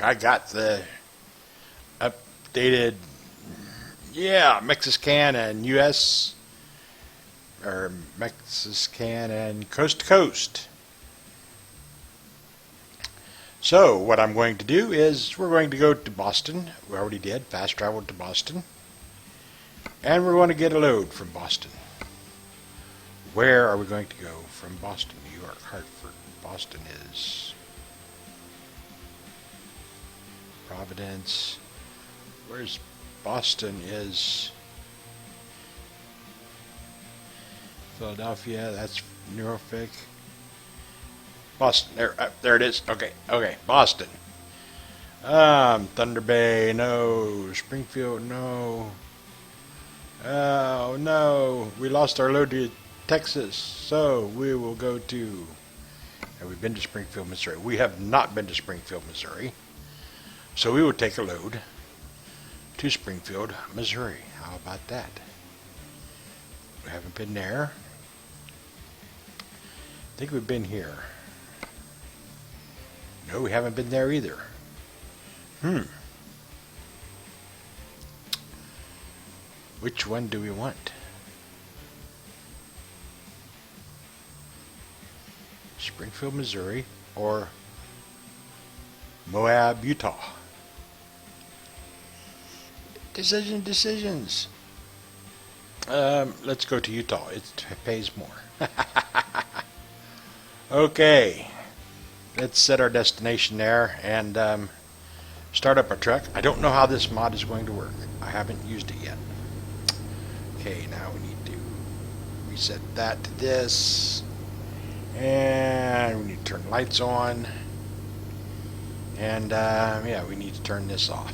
I got the updated, Mexuscan and US, or Mexuscan and Coast to Coast. So what I'm going to do is we're going to go to Boston. We already did, fast traveled to Boston. And we're going to get a load from Boston. Where are we going to go from Boston? New York, Hartford. Boston is Providence. Where's Boston is Philadelphia. That's Norfolk. Boston. There it is. Okay. Boston. Thunder Bay. No. Springfield. No. Oh no. We lost our load to Texas. So we will go to. Have we been to Springfield, Missouri? We have not been to Springfield, Missouri. So we will take a load to Springfield, Missouri. How about that? We haven't been there. I think we've been here. No, we haven't been there either. Which one do we want? Springfield, Missouri, or Moab, Utah? Decisions. Let's go to Utah. It pays more. Okay. Let's set our destination there and start up our truck. I don't know how this mod is going to work. I haven't used it yet. Okay, now we need to reset that to this. And we need to turn the lights on. And we need to turn this off.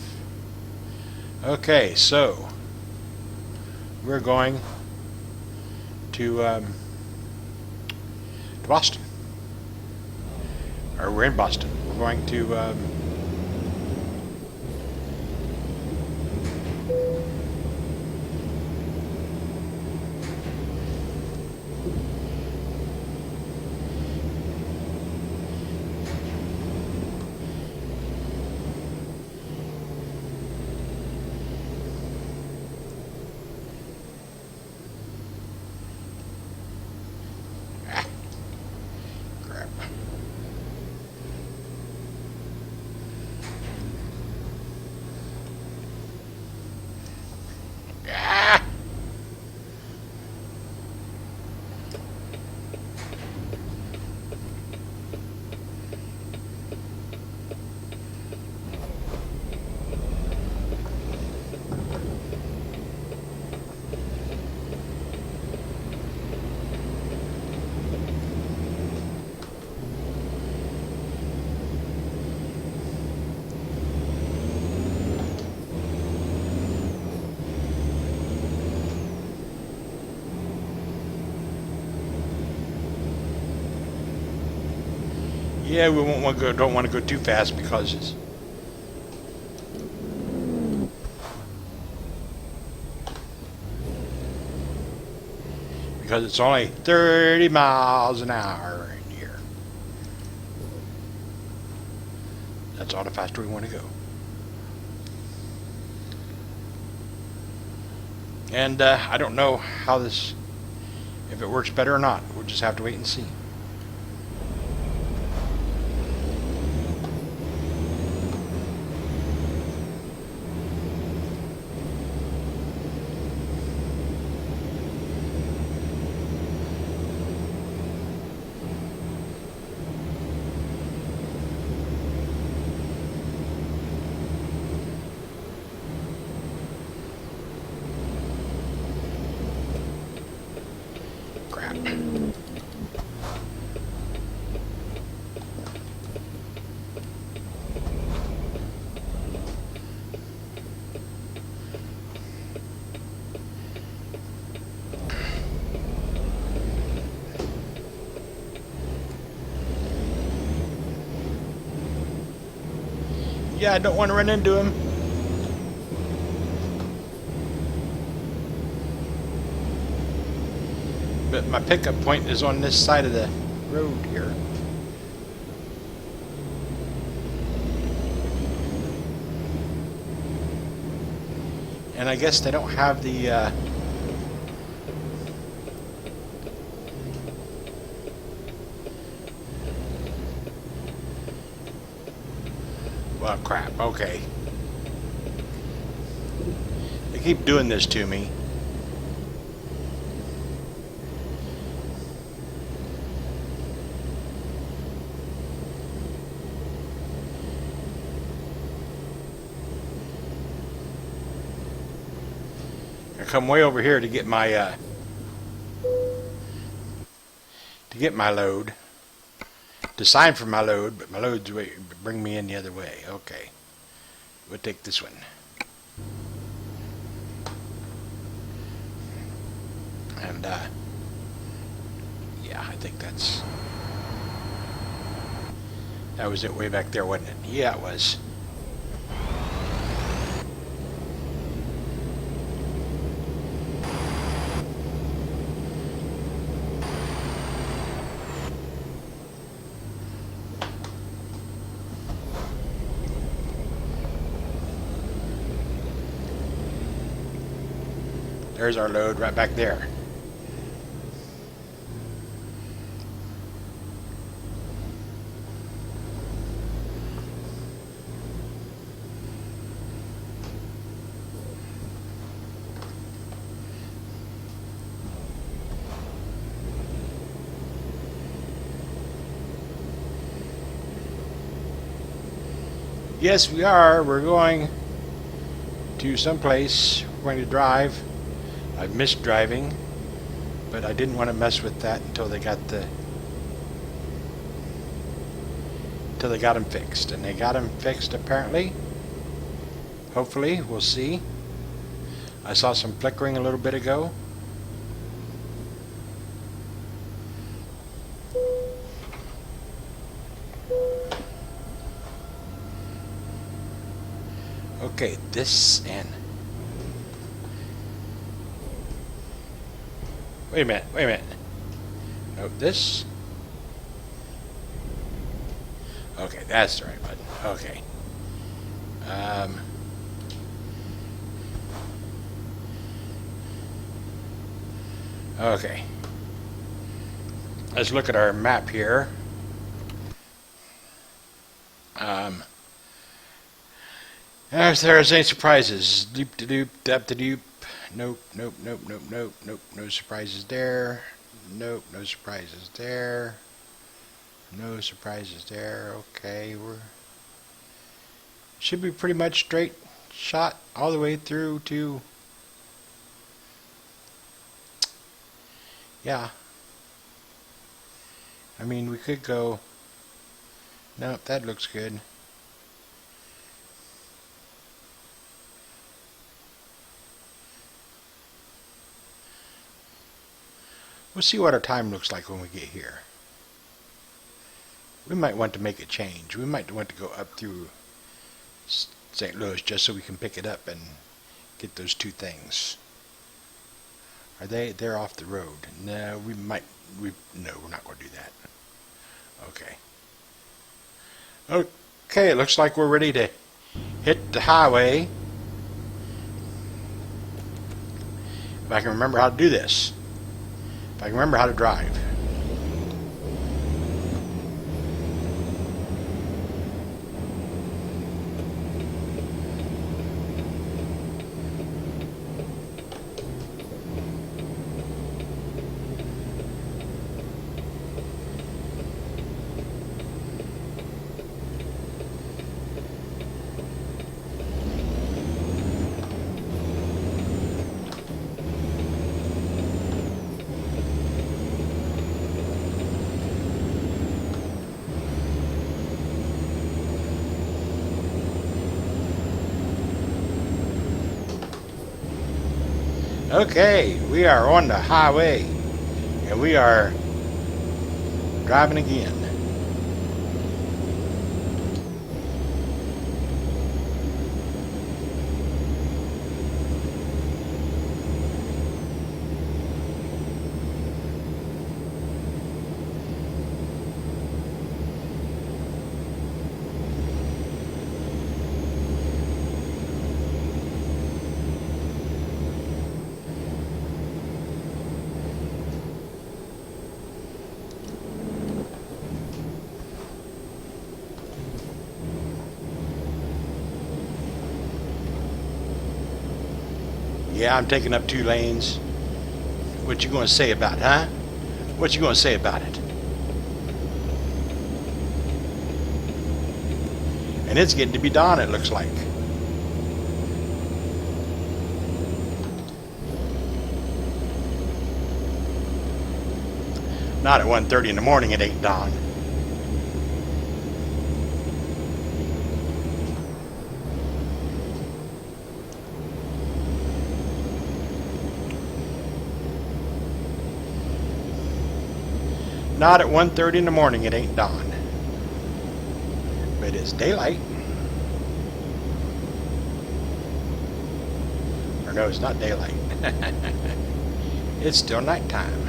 Okay, so we're going to Boston. Or we're in Boston. We're going to crap. Yeah, we won't want to go. Don't want to go too fast because it's only 30 miles an hour in here. That's all the faster we want to go. And I don't know how if it works better or not. We'll just have to wait and see. Crap. Yeah, I don't want to run into him. But my pickup point is on this side of the road here. And I guess they don't have the well, crap. Okay. They keep doing this to me. I come way over here to get my load, to sign for my load, but my load's way, bring me in the other way. Okay, we'll take this one. And yeah, I think that was it way back there, wasn't it? Yeah, it was. There's our load right back there. Yes, we are. We're going to someplace. We're going to drive. I've missed driving, but I didn't want to mess with that until they got them fixed, and they got them fixed apparently. Hopefully, we'll see. I saw some flickering a little bit ago. Okay, this and wait a minute. No, this. Okay, that's the right button. Okay. Okay. Let's look at our map here. If there's any surprises, doop de doop, dap de doop. Nope. No surprises there. Nope, no surprises there. No surprises there. Okay, should be pretty much straight shot all the way through to, yeah. I mean, we could go, nope, that looks good. We'll see what our time looks like when we get here. We might want to make a change. We might want to go up through St. Louis just so we can pick it up and get those two things. Are they're off the road? No, no, we're not going to do that. Okay. Okay, it looks like we're ready to hit the highway. If I can remember how to do this. If I can remember how to drive. Okay, we are on the highway, and we are driving again. Yeah, I'm taking up 2 lanes. What you gonna say about it, huh? What you gonna say about it? And it's getting to be dawn, it looks like. Not at 1:30 in the morning, it ain't dawn. Not at 1:30 in the morning, it ain't dawn. But it's daylight. Or no, it's not daylight. It's still nighttime.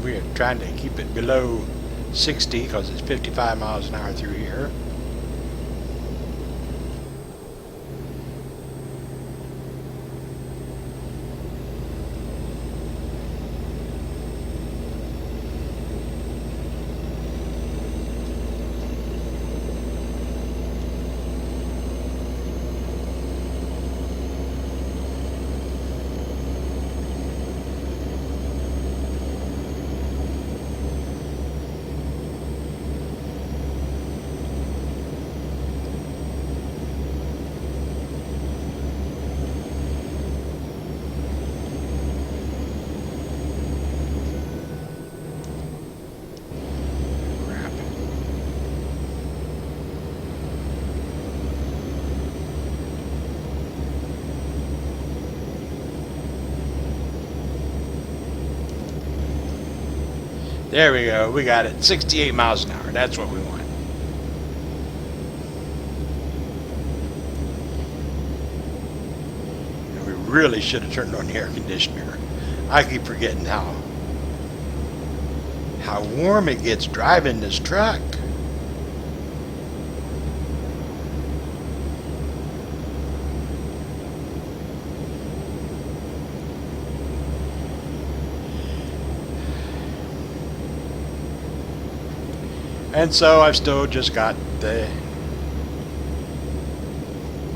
We're trying to keep it below 60 because it's 55 miles an hour through here. There we go. We got it. 68 miles an hour. That's what we want. And we really should have turned on the air conditioner. I keep forgetting how warm it gets driving this truck. And so I've still just got the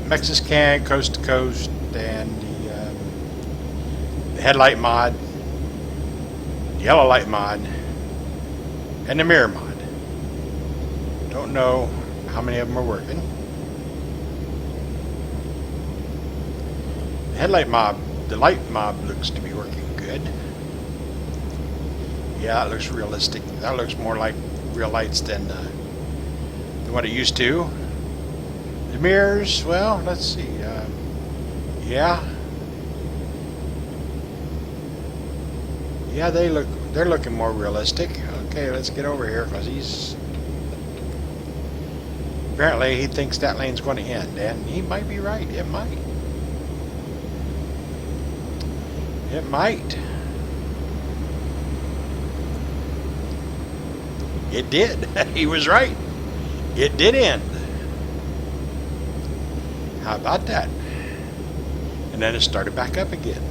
Mexuscan coast to coast and the headlight mod, the yellow light mod, and the mirror mod. Don't know how many of them are working. The headlight mod, the light mod looks to be working good. Yeah, it looks realistic. That looks more like real lights than what it used to. The mirrors, well, let's see. Yeah, they're looking more realistic. Okay, let's get over here because apparently he thinks that lane's going to end, and he might be right. It might. It might. It did. He was right. It did end. How about that? And then it started back up again.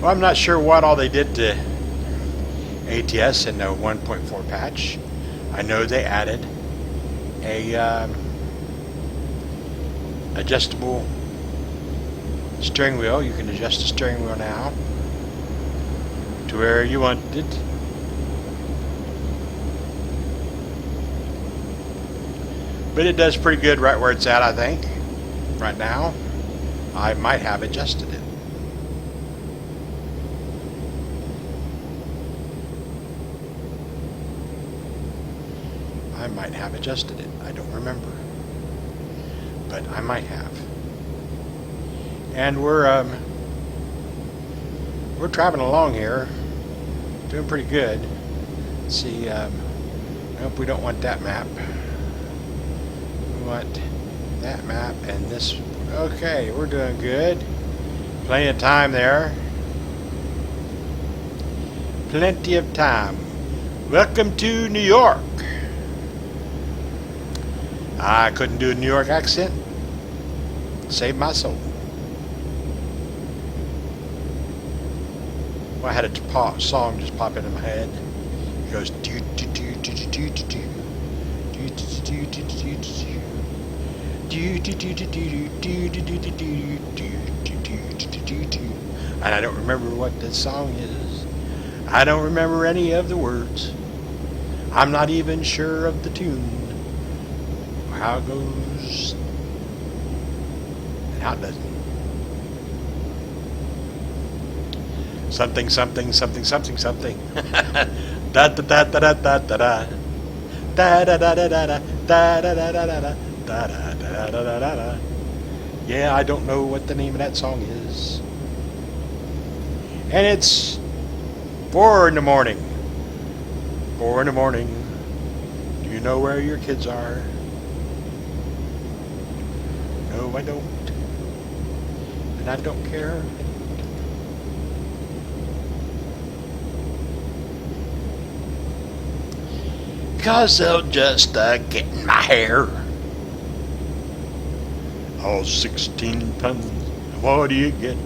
Well, I'm not sure what all they did to ATS in the 1.4 patch. I know they added a adjustable steering wheel. You can adjust the steering wheel now to where you want it. But it does pretty good right where it's at, I think. Right now, I might have adjusted it. I might have adjusted it. I don't remember. But I might have. And we're driving along here, doing pretty good. Let's see, nope, we don't want that map. We want that map and this. Okay, we're doing good. Plenty of time there. Plenty of time. Welcome to New York. I couldn't do a New York accent. Saved my soul. Well, I had a song just pop into my head. It goes do do do do do do do do do do do do do. And I don't remember what the song is. I don't remember any of the words. I'm not even sure of the tune, or how it goes, and how it doesn't. Something, something, something, something, something. Da da da da da da da da. Da da da da da da da da da da da. Da, da, da, da, da, da. Yeah, I don't know what the name of that song is. And it's 4 in the morning. 4 in the morning. Do you know where your kids are? No, I don't. And I don't care. Because they'll just get in my hair. All 16 tons, what do you get?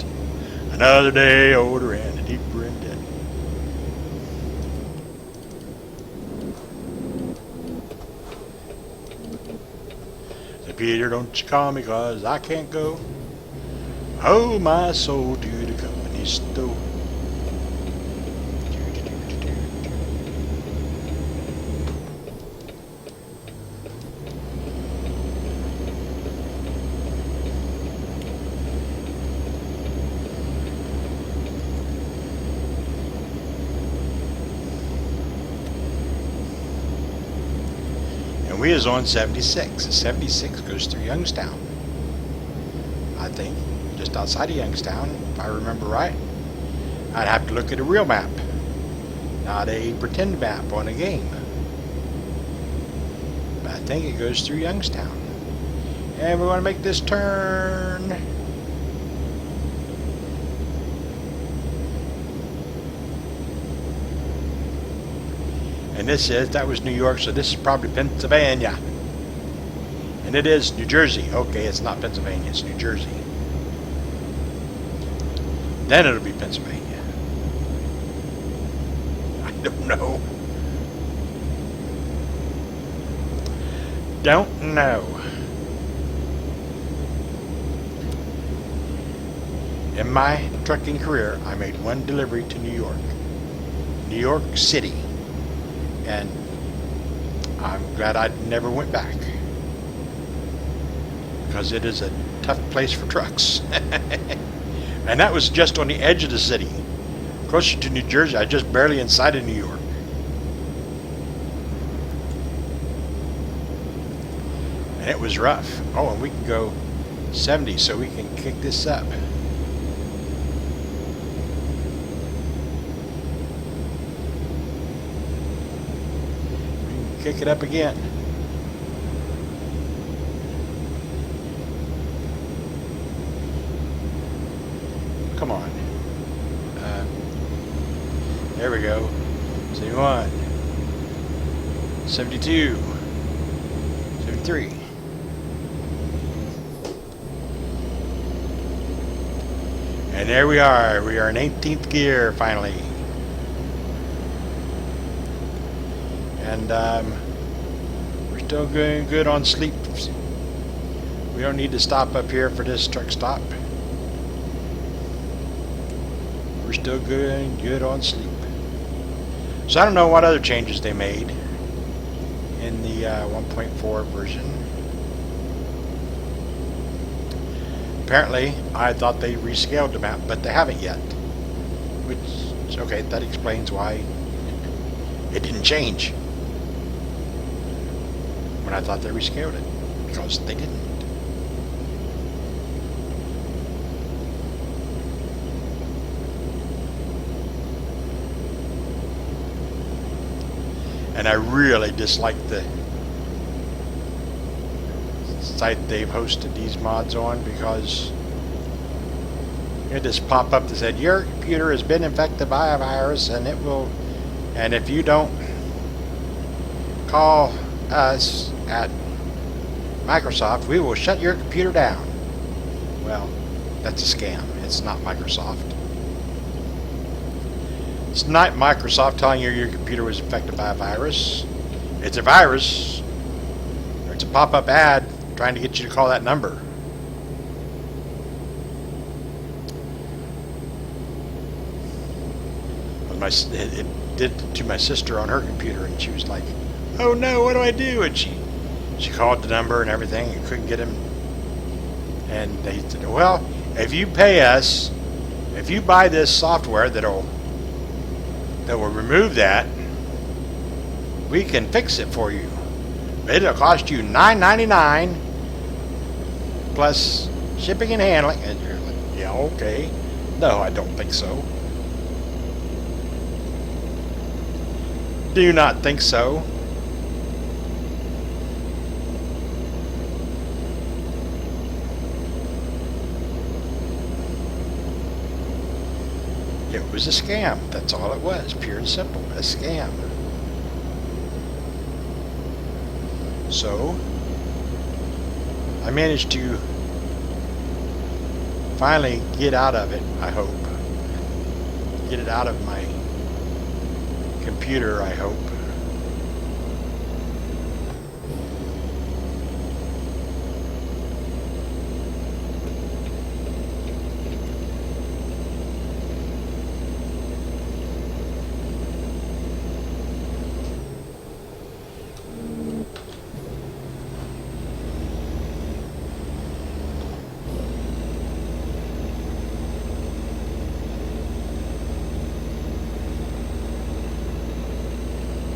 Another day older and deeper in debt. Say, Peter, don't you call me, 'cause I can't go. Oh, my soul to the company store. We is on 76. 76 goes through Youngstown. I think, just outside of Youngstown, if I remember right. I'd have to look at a real map, not a pretend map on a game. But I think it goes through Youngstown. And we want to make this turn. And this is, that was New York, so this is probably Pennsylvania. And it is New Jersey. Okay, it's not Pennsylvania, it's New Jersey. Then it'll be Pennsylvania. I don't know. Don't know. In my trucking career, I made one delivery to New York. New York City. And I'm glad I never went back, because it is a tough place for trucks. And that was just on the edge of the city, closer to New Jersey. I just barely inside of New York. And it was rough. Oh, and we can go 70, so we can kick this up. Kick it up again. Come on. There we go. 71. 72. 73. And there we are. We are in 18th gear finally. And we're still going good on sleep. We don't need to stop up here for this truck stop. We're still going good on sleep. So I don't know what other changes they made in the 1.4 version. Apparently, I thought they rescaled the map, but they haven't yet. Which, okay, that explains why it didn't change when I thought they rescaled it, because they didn't. And I really dislike the site they've hosted these mods on, because It just pop up that said your computer has been infected by a virus, and it will. And if you don't call us at Microsoft, we will shut your computer down. Well, that's a scam. It's not Microsoft. It's not Microsoft telling you your computer was infected by a virus. It's a virus. Or it's a pop-up ad trying to get you to call that number. It did it to my sister on her computer, and she was like, "Oh no, what do I do?" And she called the number and everything, and couldn't get him. And they said, "Well, if you pay us, if you buy this software that will remove that, we can fix it for you. But it'll cost you $9.99 plus shipping and handling." And you're like, "Yeah, okay." No, I don't think so. Do you not think so? It was a scam. That's all it was. Pure and simple. A scam. So, I managed to finally get out of it, I hope. Get it out of my computer, I hope.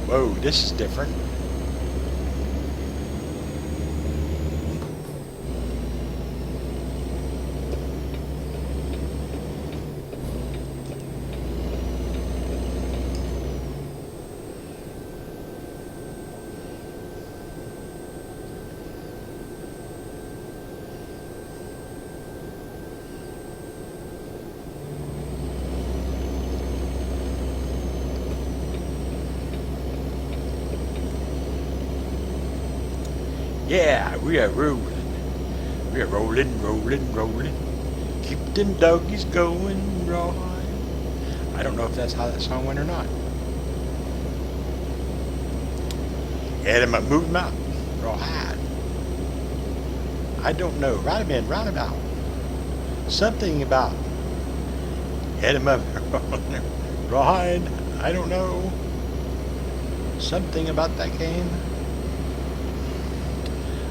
Whoa, this is different. Yeah, we are rolling. We are rolling, rolling, rolling. Keep them doggies going, right. I don't know if that's how that song went or not. Get him up, move him out. Rawhide. I don't know. Roundabout, roundabout. Something about. Get him up. Rawhide. I don't know. Something about that game.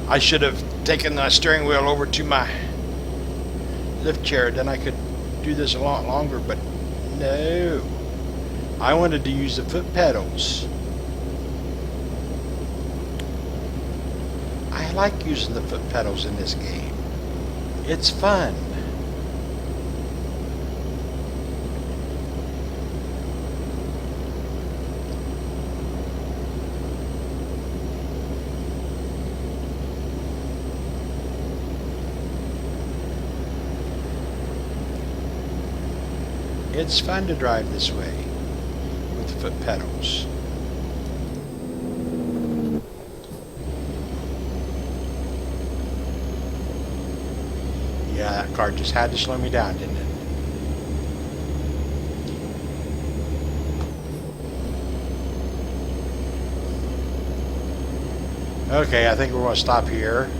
I should have taken the steering wheel over to my lift chair, then I could do this a lot longer, but no. I wanted to use the foot pedals. I like using the foot pedals in this game. It's fun. It's fun to drive this way with the foot pedals. Yeah, that car just had to slow me down, didn't it? Okay, I think we're going to stop here.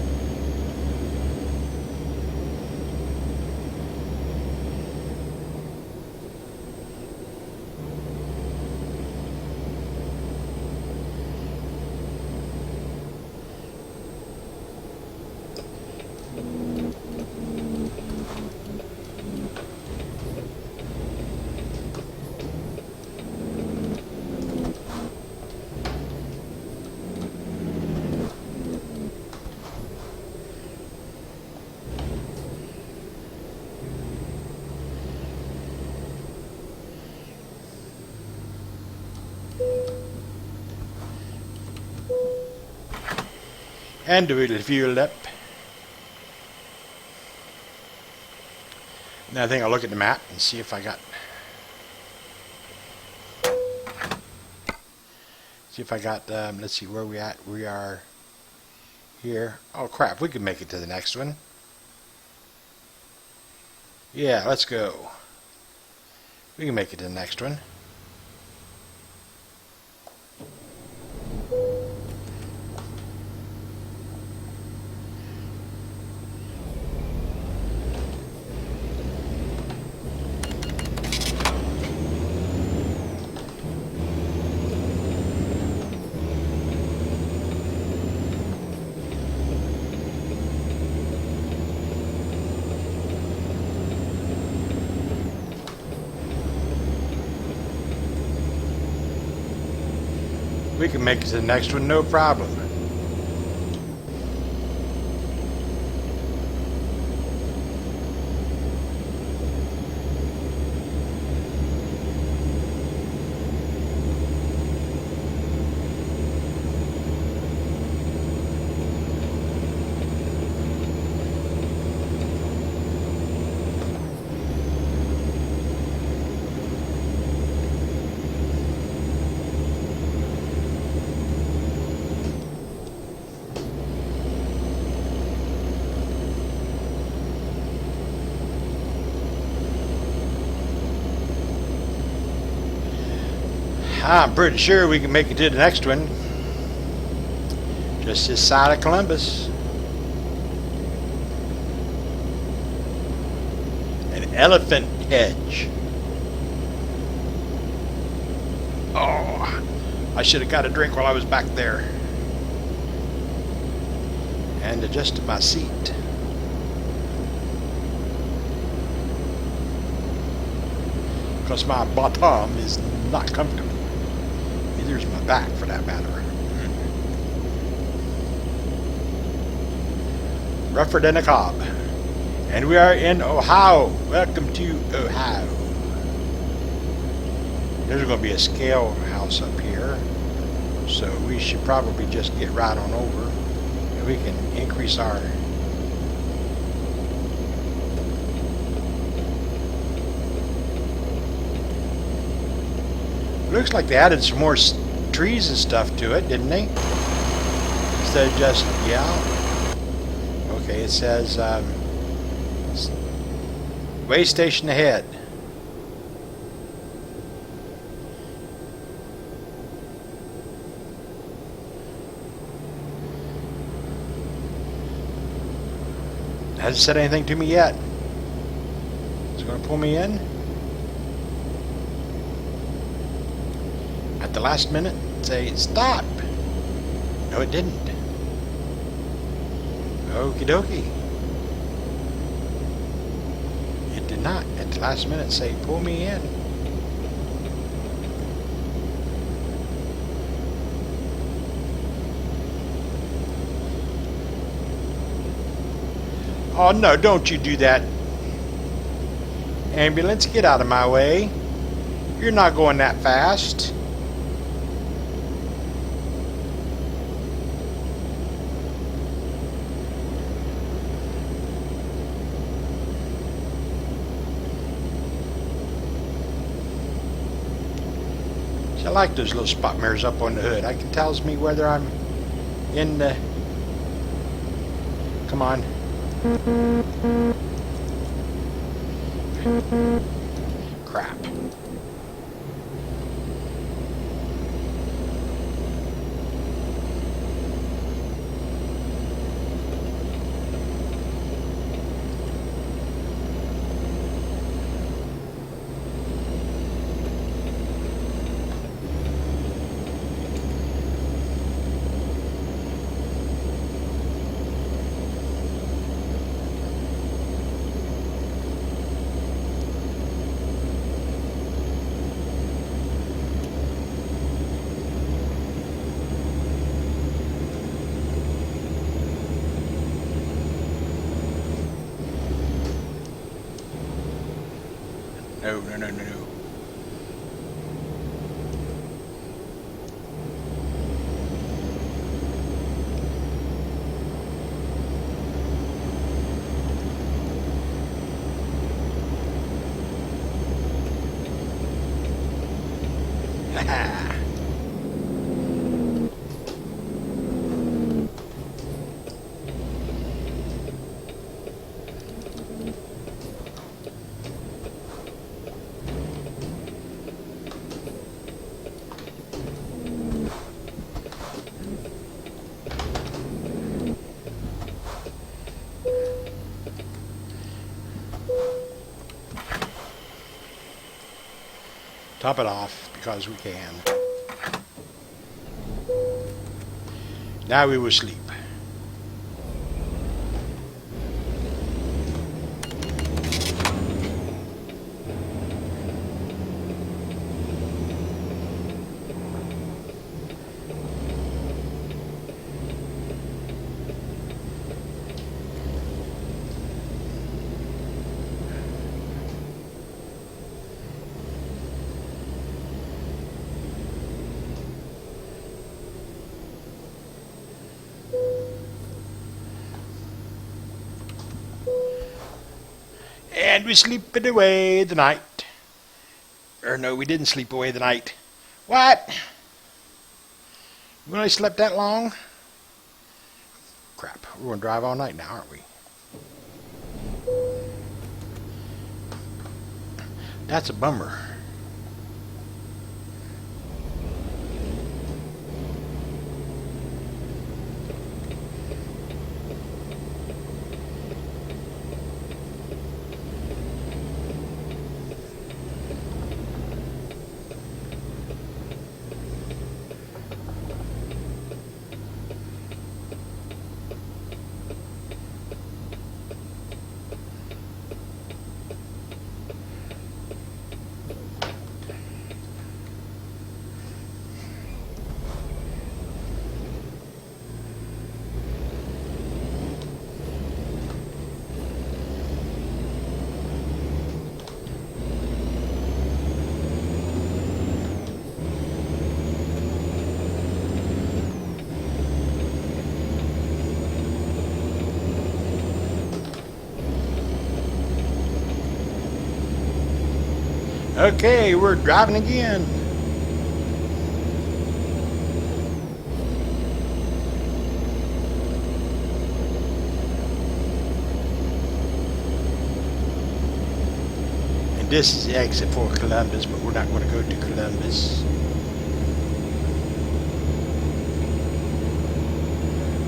And we'll fuel up. Now I think I'll look at the map and see if I got... let's see where we at. We are here. Oh crap, we can make it to the next one. Yeah, let's go. We can make it to the next one. We can make it to the next one, no problem. I'm pretty sure we can make it to the next one. Just this side of Columbus. An elephant hedge. Oh, I should have got a drink while I was back there. And adjusted my seat. Because my bottom is not comfortable. Neither is my back, for that matter. Rougher than a cob. And we are in Ohio. Welcome to Ohio. There's going to be a scale house up here. So we should probably just get right on over. And we can increase our... Looks like they added some more trees and stuff to it, didn't they? Instead of just, yeah. Okay, it says, way station ahead. Hasn't said anything to me yet. Is it going to pull me in? At the last minute, say stop. No, it didn't. Okie dokie. It did not at the last minute say pull me in. Oh no, don't you do that. Ambulance, get out of my way. You're not going that fast. I like those little spot mirrors up on the hood. It can tells me whether I'm in the... Come on. Crap. No, no, no, no, no. Top it off because we can. Now we will sleep. And we sleep away the night. Or no, we didn't sleep away the night. What? We only slept that long? Crap, we're going to drive all night now, aren't we? That's a bummer. Okay, we're driving again. And this is the exit for Columbus, but we're not going to go to Columbus.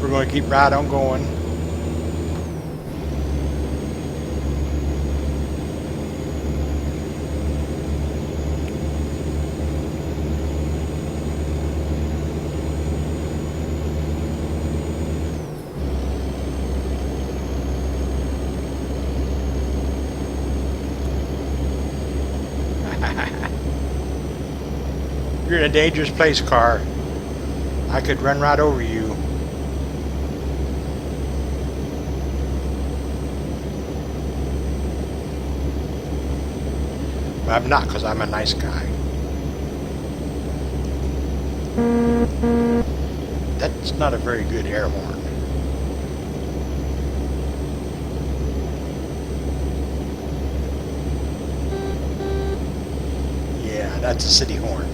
We're going to keep right on going. You're in a dangerous place, car. I could run right over you. But I'm not, because I'm a nice guy. That's not a very good air horn. Yeah, that's a city horn.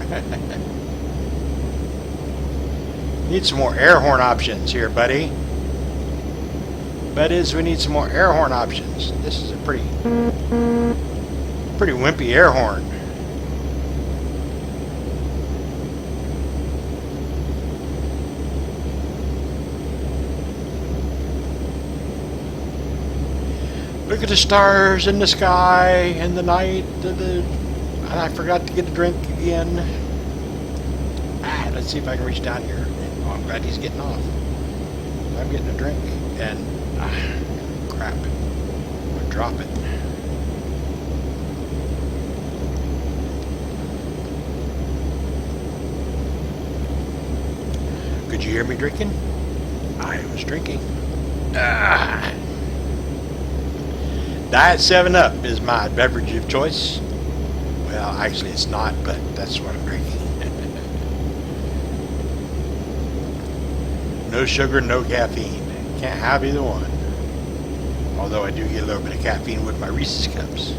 Need some more air horn options here, buddy. Buddies, we need some more air horn options. This is a pretty wimpy air horn. Look at the stars in the sky and the night. And I forgot to get a drink again. Let's see if I can reach down here. Oh, I'm glad he's getting off. I'm getting a drink and crap. I'm gonna drop it. Could you hear me drinking? I was drinking. Diet 7-Up is my beverage of choice. Well, actually it's not, but that's what I'm drinking. No sugar, no caffeine. Can't have either one. Although I do get a little bit of caffeine with my Reese's Cups.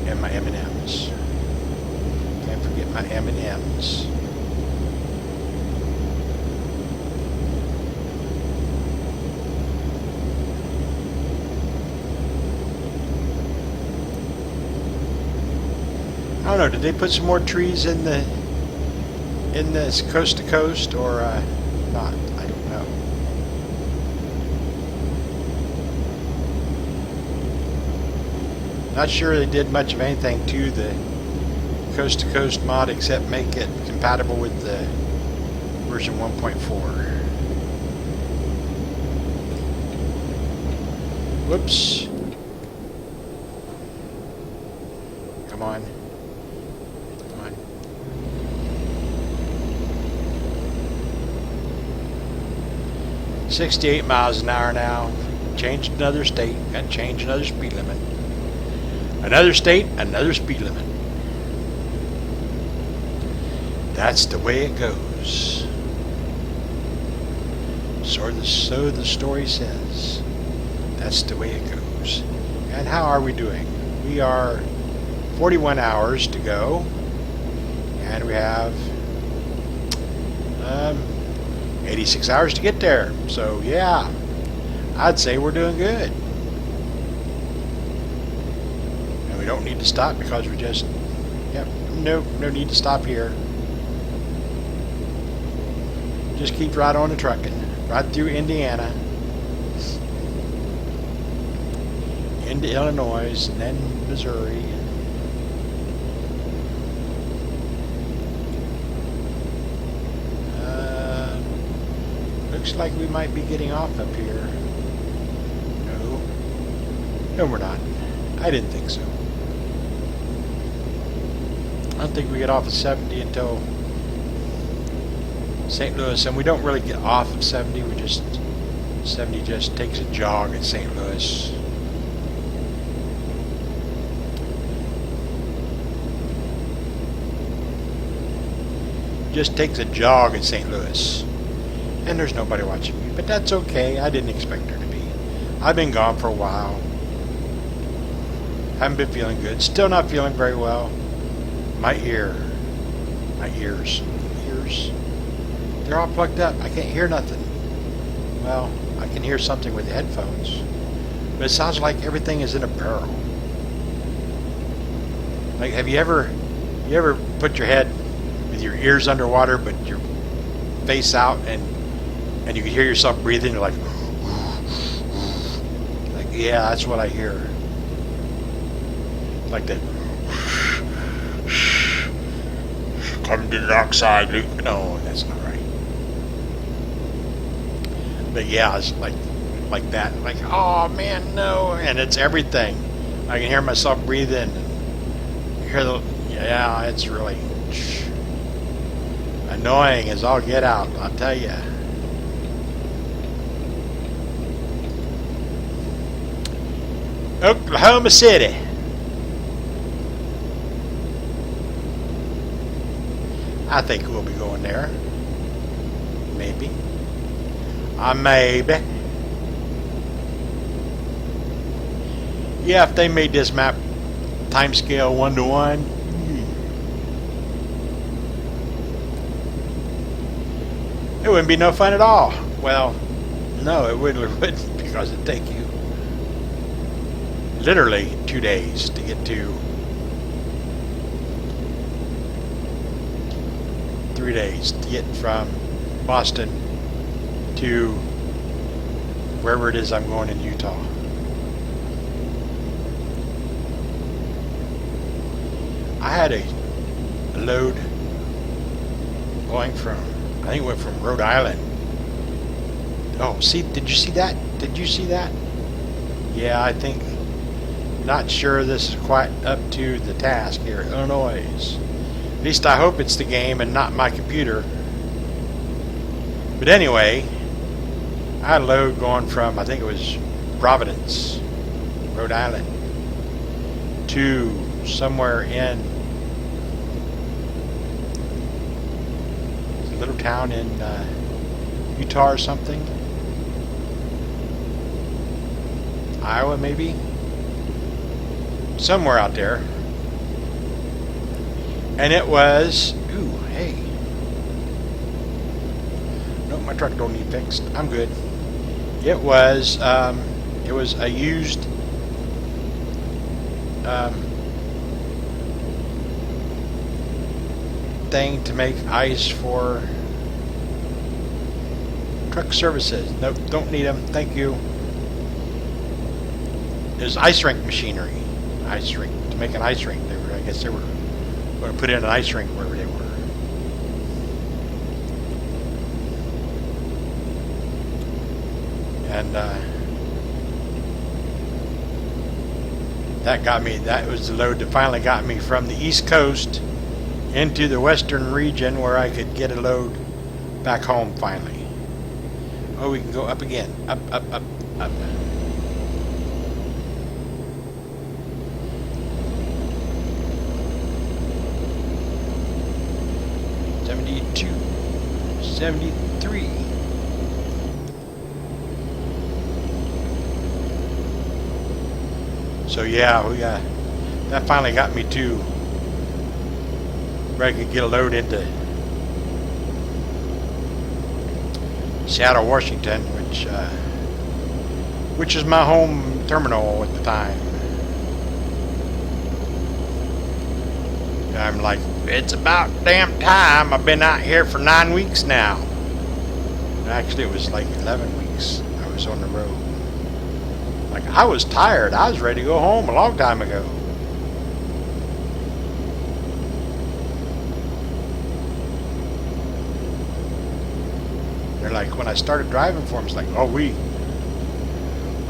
And my M&Ms. Can't forget my M&Ms. I don't know, did they put some more trees in this coast to coast or not? I don't know. Not sure they did much of anything to the coast-to-coast mod except make it compatible with the version 1.4. Whoops. Come on. Come on. "68 miles an hour now. Changed another state. Got to change another speed limit. Another state, another speed limit. That's the way it goes. So the story says. That's the way it goes. And how are we doing? We are 41 hours to go. And we have 86 hours to get there. So yeah, I'd say we're doing good. And we don't need to stop because we just, yep, no need to stop here. Just keep right on the trucking, right through Indiana, into Illinois, and then Missouri. Looks like we might be getting off up here. No, we're not. I didn't think so. I don't think we get off of 70 until St. Louis, and we don't really get off of 70. 70 just takes a jog at St. Louis. Just takes a jog at St. Louis. And there's nobody watching me, but that's okay. I didn't expect there to be. I've been gone for a while. Haven't been feeling good. Still not feeling very well. My ears, they're all plugged up. I can't hear nothing. Well, I can hear something with the headphones, but it sounds like everything is in a barrel. Like, have you ever put your head with your ears underwater, but your face out, and you can hear yourself breathing? You're like, yeah, that's what I hear. Like that. Come to the dark side, Luke. No, that's not right. But yeah, it's like that. Like, oh man, no. And it's everything. I can hear myself breathing. Yeah, it's really annoying as all get out, I'll tell you. Oklahoma City. I think we'll be going there. Maybe. Maybe. Yeah, if they made this map timescale 1:1, it wouldn't be no fun at all. Well, no, it wouldn't because it'd take you literally 2 days to get to 3 days to get from Boston to wherever it is I'm going in Utah. I had a load going from, I think it went from Rhode Island. Oh, see, did you see that? Did you see that? Yeah, I think, not sure this is quite up to the task here, Illinois. At least I hope it's the game and not my computer. But anyway, I had a load going from, I think it was Providence, Rhode Island, to somewhere in a little town in Utah or something. Iowa, maybe? Somewhere out there. And it was, ooh, hey. Nope, my truck don't need fixed. I'm good. It was a used thing to make ice for truck services. Nope, don't need them. Thank you. It was ice rink machinery. ice rink, to make an ice rink. I guess they were going to put in an ice rink wherever they were. And that was the load that finally got me from the East Coast into the western region where I could get a load back home finally. Oh, we can go up again. Up, up, up, up. $72, $73. So yeah, that finally got me to where I could get a load into Seattle, Washington, which is my home terminal at the time. And I'm like, it's about damn time. I've been out here for 9 weeks now. Actually, it was like 11 weeks I was on the road. Like, I was tired. I was ready to go home a long time ago. They're like, when I started driving for them, it's like, oh, we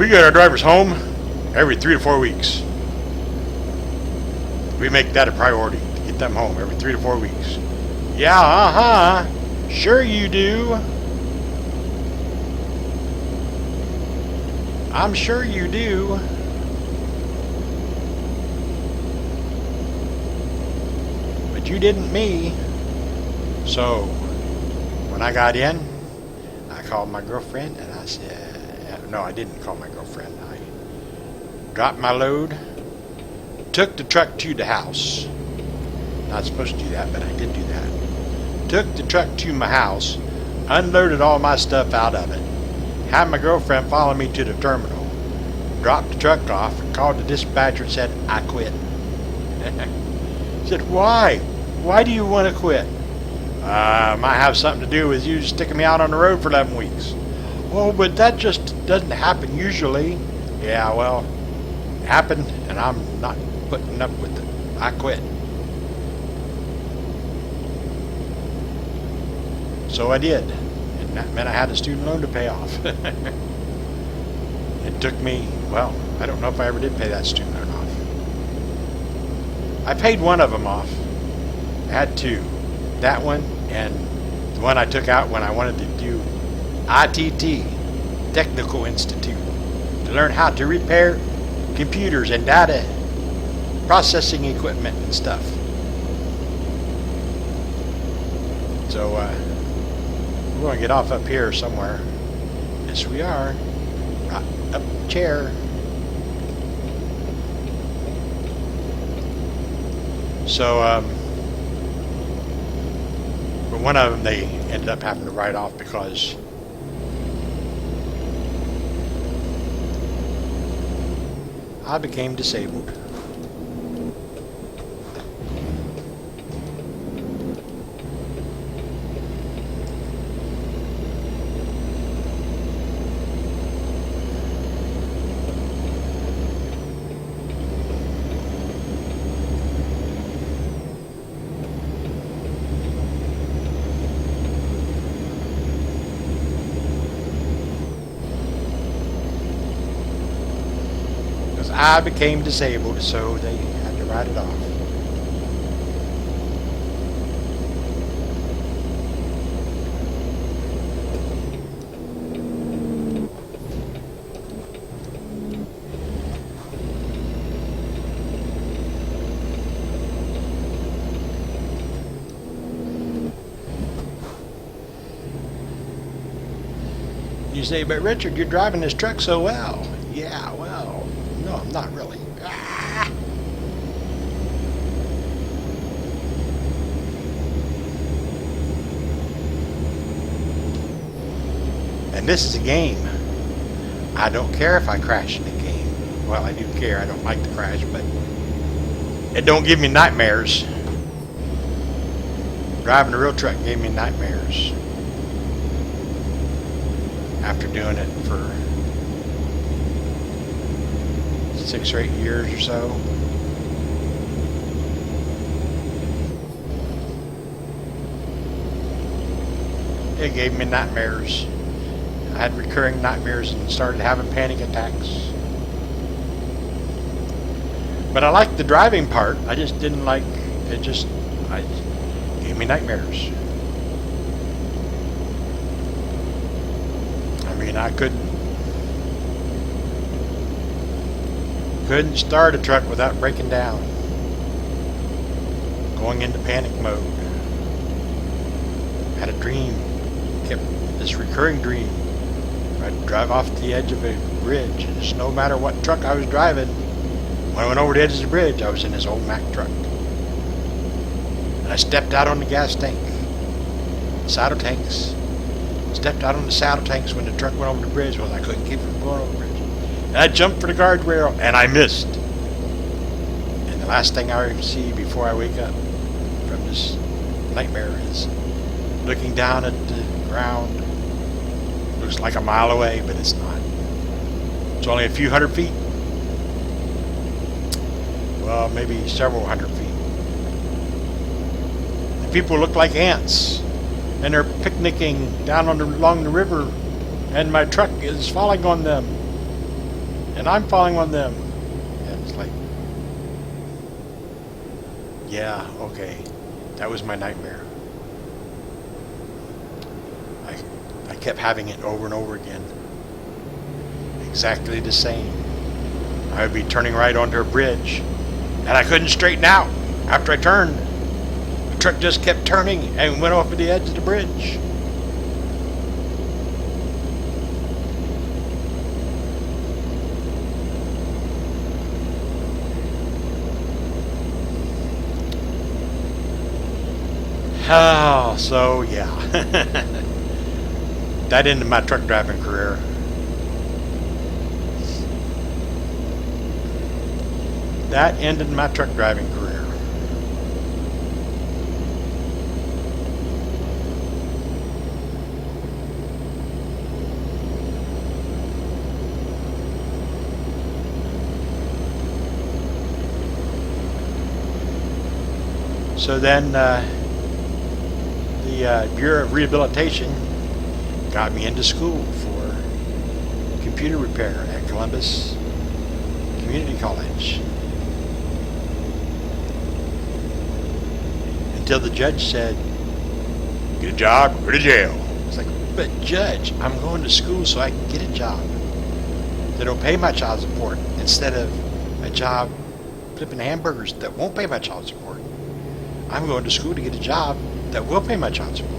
get our drivers home every 3 to 4 weeks. We make that a priority to get them home every 3 to 4 weeks. Yeah, sure you do. I'm sure you do. But you didn't me. So, when I got in, I called my girlfriend and I said, no, I didn't call my girlfriend. I dropped my load, took the truck to the house. Not supposed to do that, but I did do that. Took the truck to my house, unloaded all my stuff out of it, had my girlfriend follow me to the terminal, dropped the truck off, and called the dispatcher and said, I quit. Said, why? Why do you want to quit? Might have something to do with you sticking me out on the road for 11 weeks. Oh, but that just doesn't happen usually. Yeah, well, it happened, and I'm not putting up with it. I quit. So I did. And that meant I had a student loan to pay off. It took me, well, I don't know if I ever did pay that student loan off. I paid one of them off. I had two. That one and the one I took out when I wanted to do ITT, Technical Institute, to learn how to repair computers and data processing equipment and stuff. So, we're going to get off up here somewhere. Yes, we are. Right up the chair. So, but one of them they ended up having to write off because I became disabled. I became disabled, so they had to write it off. You say, but Richard, you're driving this truck so well. Yeah, well, no, I'm not really. Ah! And this is a game. I don't care if I crash in the game. Well, I do care. I don't like to crash, but it don't give me nightmares. Driving a real truck gave me nightmares. After doing it for 6 or 8 years or so. It gave me nightmares. I had recurring nightmares and started having panic attacks. But I liked the driving part. I just didn't like it. It gave me nightmares. I mean, I couldn't start a truck without breaking down, going into panic mode. Had a dream, kept this recurring dream. I'd drive off the edge of a bridge, and just no matter what truck I was driving, when I went over the edge of the bridge, I was in this old Mack truck. And I stepped out on the gas tank, saddle tanks. Stepped out on the saddle tanks when the truck went over the bridge because I couldn't keep from going over the bridge. And I jumped for the guardrail, and I missed. And the last thing I see before I wake up from this nightmare is looking down at the ground. Looks like a mile away, but it's not. It's only a few hundred feet. Well, maybe several hundred feet. The people look like ants, and they're picnicking down along the river, and my truck is falling on them, and I'm falling on them. And it's like, yeah, okay, that was my nightmare. I kept having it over and over again. Exactly the same. I would be turning right onto a bridge, and I couldn't straighten out after I turned. The truck just kept turning and went off at the edge of the bridge. Oh, so yeah. That ended my truck driving career. That ended my truck driving career. So then the Bureau of Rehabilitation got me into school for computer repair at Columbus Community College. Until the judge said, "Get a job or go to jail." It's like, but judge, I'm going to school so I can get a job that'll pay my child support instead of a job flipping hamburgers that won't pay my child support. I'm going to school to get a job that will pay my child support.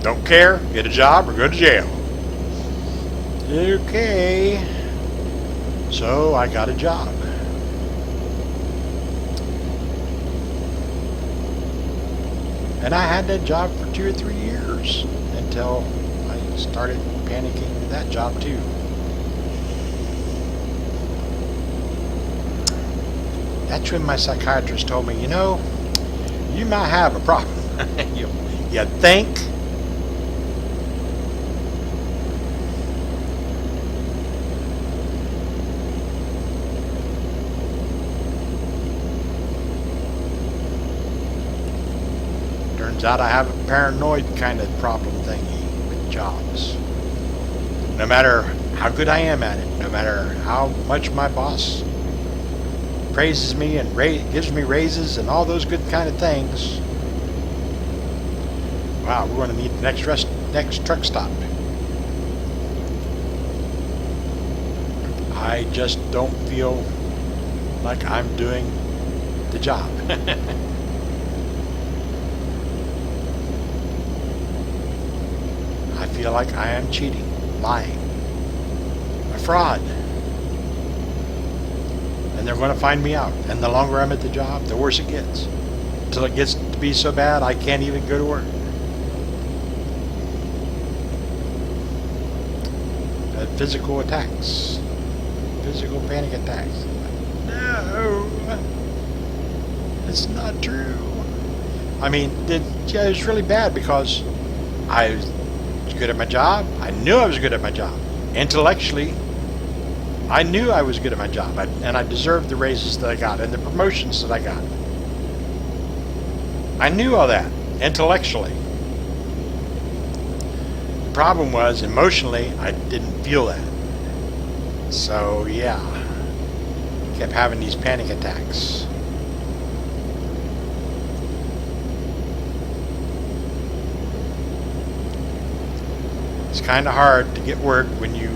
Don't care, get a job or go to jail. Okay. So I got a job. And I had that job for 2 or 3 years until I started panicking with that job too. That's when my psychiatrist told me, you know, you might have a problem. You think? Turns out I have a paranoid kind of problem thingy with jobs. No matter how good I am at it, no matter how much my boss praises me and gives me raises and all those good kind of things. Wow, we're going to need the next truck stop. I just don't feel like I'm doing the job. I feel like I am cheating, lying, a fraud. And they're going to find me out. And the longer I'm at the job, the worse it gets. Until it gets to be so bad, I can't even go to work. Physical attacks. Physical panic attacks. No. It's not true. I mean, it was really bad because I was good at my job. I knew I was good at my job. Intellectually, I knew I was good at my job, and I deserved the raises that I got and the promotions that I got. I knew all that, intellectually. problem was, emotionally, I didn't feel that. So, yeah. Kept having these panic attacks. It's kind of hard to get work when you're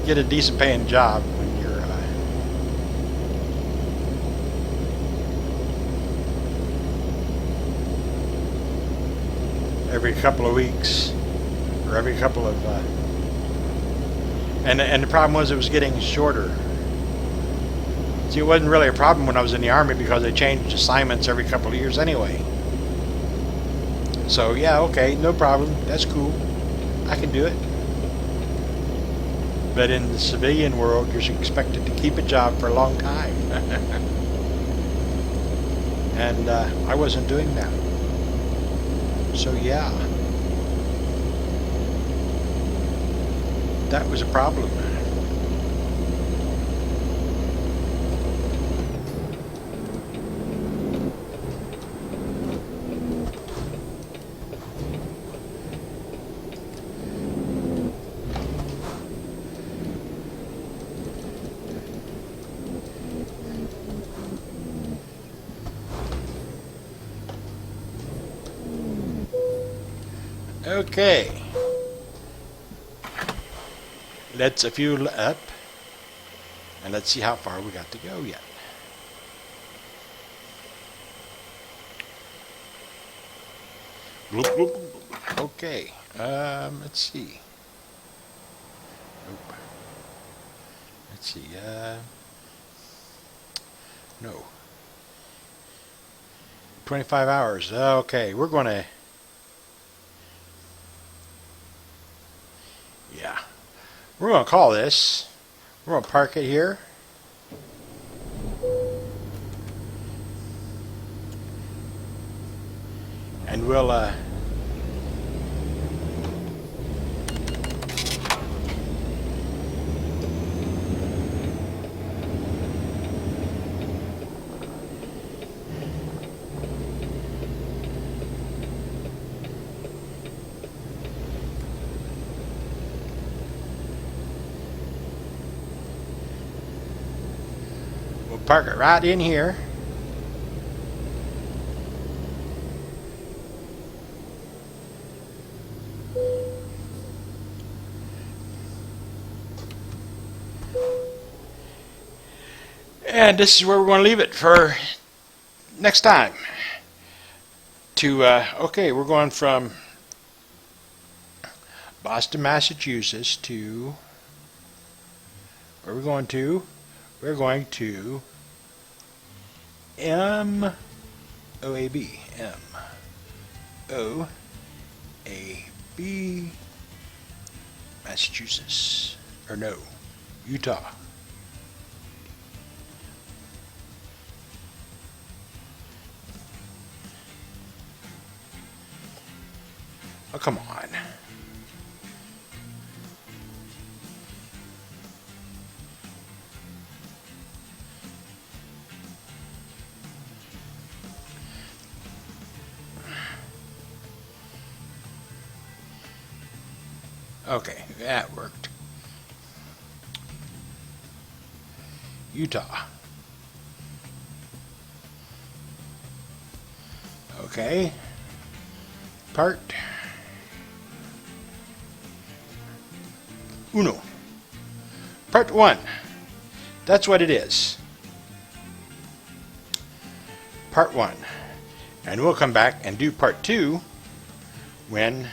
get a decent paying job when you're every couple of weeks or every couple of and the problem was it was getting shorter. See, it wasn't really a problem when I was in the Army because they changed assignments every couple of years anyway. So yeah, okay, no problem, that's cool, I can do it. But in the civilian world, you're expected to keep a job for a long time. And I wasn't doing that. So yeah. That was a problem. Okay, let's fuel up and let's see how far we got to go yet. Bloop, bloop, bloop. Okay, let's see. Nope. Let's see. No. 25 hours. Okay, we're going to. Yeah. We're going to call this. We're going to park it here. And we'll park it right in here. And this is where we're going to leave it for next time. Okay, we're going from Boston, Massachusetts to, where are we going to? We're going to Moab, Massachusetts, or no, Utah. Oh, come on. Okay, that worked. Utah. Okay. Part uno. Part 1. That's what it is. Part 1. And we'll come back and do part 2 when,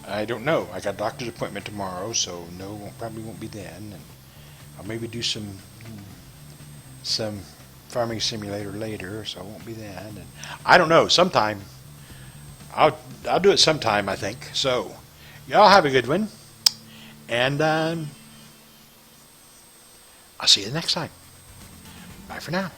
I don't know. I got a doctor's appointment tomorrow, so no, probably won't be then. And I'll maybe do some farming simulator later, so it won't be then. And I don't know. Sometime I'll do it sometime, I think. So y'all have a good one, and I'll see you next time. Bye for now.